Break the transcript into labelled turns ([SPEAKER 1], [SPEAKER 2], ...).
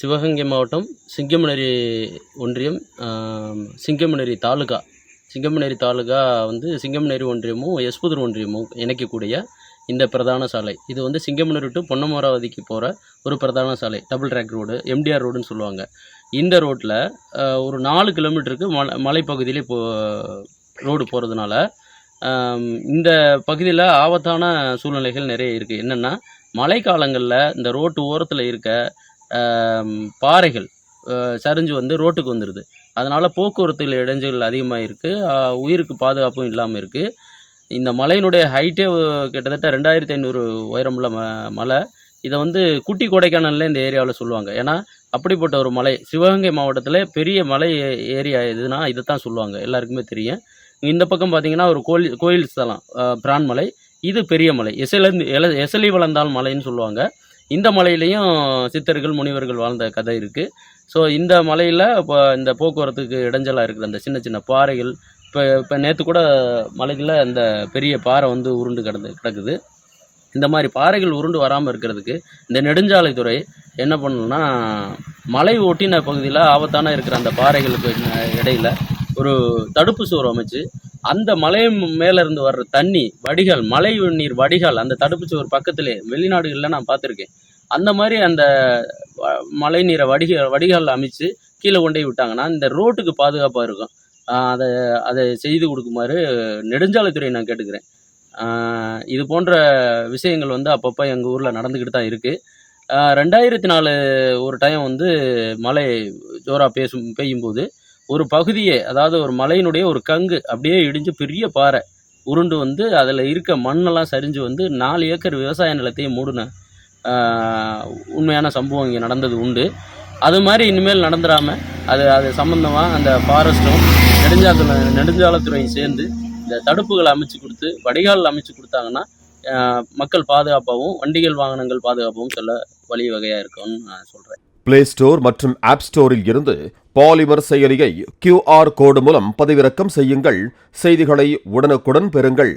[SPEAKER 1] சிவகங்கை மாவட்டம் சிங்கமனேரி ஒன்றியம், சிங்கமனேரி தாலுகா. சிங்கமனேரி தாலுகா வந்து சிங்கமனேரி ஒன்றியமும் எஸ்புதூர் ஒன்றியமும் இணைக்கக்கூடிய இந்த பிரதான சாலை. இது வந்து சிங்கமனேரி டு பொன்னமராவதிக்கு போகிற ஒரு பிரதான சாலை. டபுள் ட்ராக் ரோடு, எம்டிஆர் ரோடுன்னு சொல்லுவாங்க. இந்த ரோட்டில் ஒரு 4 கிலோமீட்டருக்கு மலைப்பகுதியிலே ரோடு போகிறதுனால இந்த பகுதியில் ஆபத்தான சூழ்நிலைகள் நிறைய இருக்குது. என்னென்னா, மழைக்காலங்களில் இந்த ரோட்டு ஓரத்தில் இருக்க பாறைகள் சரிஞ்சு வந்து ரோட்டுக்கு வந்துடுது. அதனால் போக்குவரத்தில் இடைஞ்சல் அதிகமாக இருக்குது. உயிருக்கு பாதுகாப்பும் இல்லாமல் இருக்குது. இந்த மலையினுடைய ஹைட்டே கிட்டத்தட்ட 2500 உயரமுள்ள மலை. இதை வந்து குட்டி கொடைக்கானல்ல இந்த ஏரியாவில் சொல்லுவாங்க. ஏன்னா அப்படிப்பட்ட ஒரு மலை. சிவகங்கை மாவட்டத்தில் பெரிய மலை ஏரியா எதுனா இதை தான் சொல்லுவாங்க, எல்லாருக்குமே தெரியும். இந்த பக்கம் பார்த்தீங்கன்னா ஒரு கோயில் ஸ்தலம் பிரான்மலை. இது பெரிய மலை, எசலி வளர்ந்தால் மலைன்னு சொல்லுவாங்க. இந்த மலையிலையும் சித்தர்கள் முனிவர்கள் வாழ்ந்த கதை இருக்குது. ஸோ இந்த மலையில் இப்போ இந்த போக்குவரத்துக்கு இடைஞ்சலாக இருக்குது அந்த சின்ன சின்ன பாறைகள். இப்போ நேற்று கூட மலையில் இந்த பெரிய பாறை வந்து உருண்டு கிடக்குது. இந்த மாதிரி பாறைகள் உருண்டு வராமல் இருக்கிறதுக்கு இந்த நெடுஞ்சாலைத்துறை என்ன பண்ணணும்னா, மலை ஒட்டின பகுதியில் ஆபத்தான இருக்கிற அந்த பாறைகளுக்கு இடையில் ஒரு தடுப்பு சுவர் அமைச்சு, அந்த மலை மேலேருந்து வர்ற தண்ணி வடிகால், மழை நீர் வடிகால் அந்த தடுப்பு சுவர் பக்கத்திலே வெளிநாடுகளில் நான் பார்த்துருக்கேன். அந்த மாதிரி அந்த மழை நீரை வடிகால் அமைச்சு கீழே கொண்டு போய் விட்டாங்கன்னா இந்த ரோட்டுக்கு பாதுகாப்பாக இருக்கும். அதை செய்து கொடுக்குமாறு நெடுஞ்சாலைத்துறை நான் கேட்டுக்கிறேன். இது போன்ற விஷயங்கள் வந்து அப்பப்போ எங்கள் ஊரில் நடந்துக்கிட்டு தான் இருக்குது. 2004 ஒரு டைம் வந்து மழை ஜோராக பெய்யும்போது ஒரு பகுதியே, அதாவது ஒரு மலையினுடைய ஒரு கங்கு அப்படியே இடிஞ்சு பெரிய பாறை உருண்டு வந்து அதில் இருக்க மண்ணெல்லாம் சரிஞ்சு வந்து 4 ஏக்கர் விவசாய நிலத்தையும் மூடின உண்மையான சம்பவம் இங்கே நடந்தது உண்டு. அது மாதிரி இனிமேல் நடந்துடாமல் அது சம்மந்தமாக அந்த ஃபாரஸ்ட்டும் நெடுஞ்சாலைத்துறையும் சேர்ந்து இந்த தடுப்புகளை அமைச்சு கொடுத்து வடிகால் அமைச்சு கொடுத்தாங்கன்னா மக்கள் பாதுகாப்பாகவும் வண்டிகள் வாகனங்கள் பாதுகாப்பாகவும் செல்ல வழிவகையாக இருக்கும்னு நான் சொல்கிறேன்.
[SPEAKER 2] பிளே ஸ்டோர் மற்றும் ஆப் ஸ்டோரில் இருந்து பாலிமர் செயலியை QR கோடு மூலம் பதிவிறக்கம் செய்யுங்கள். செய்திகளை உடனுக்குடன் பெறுங்கள்.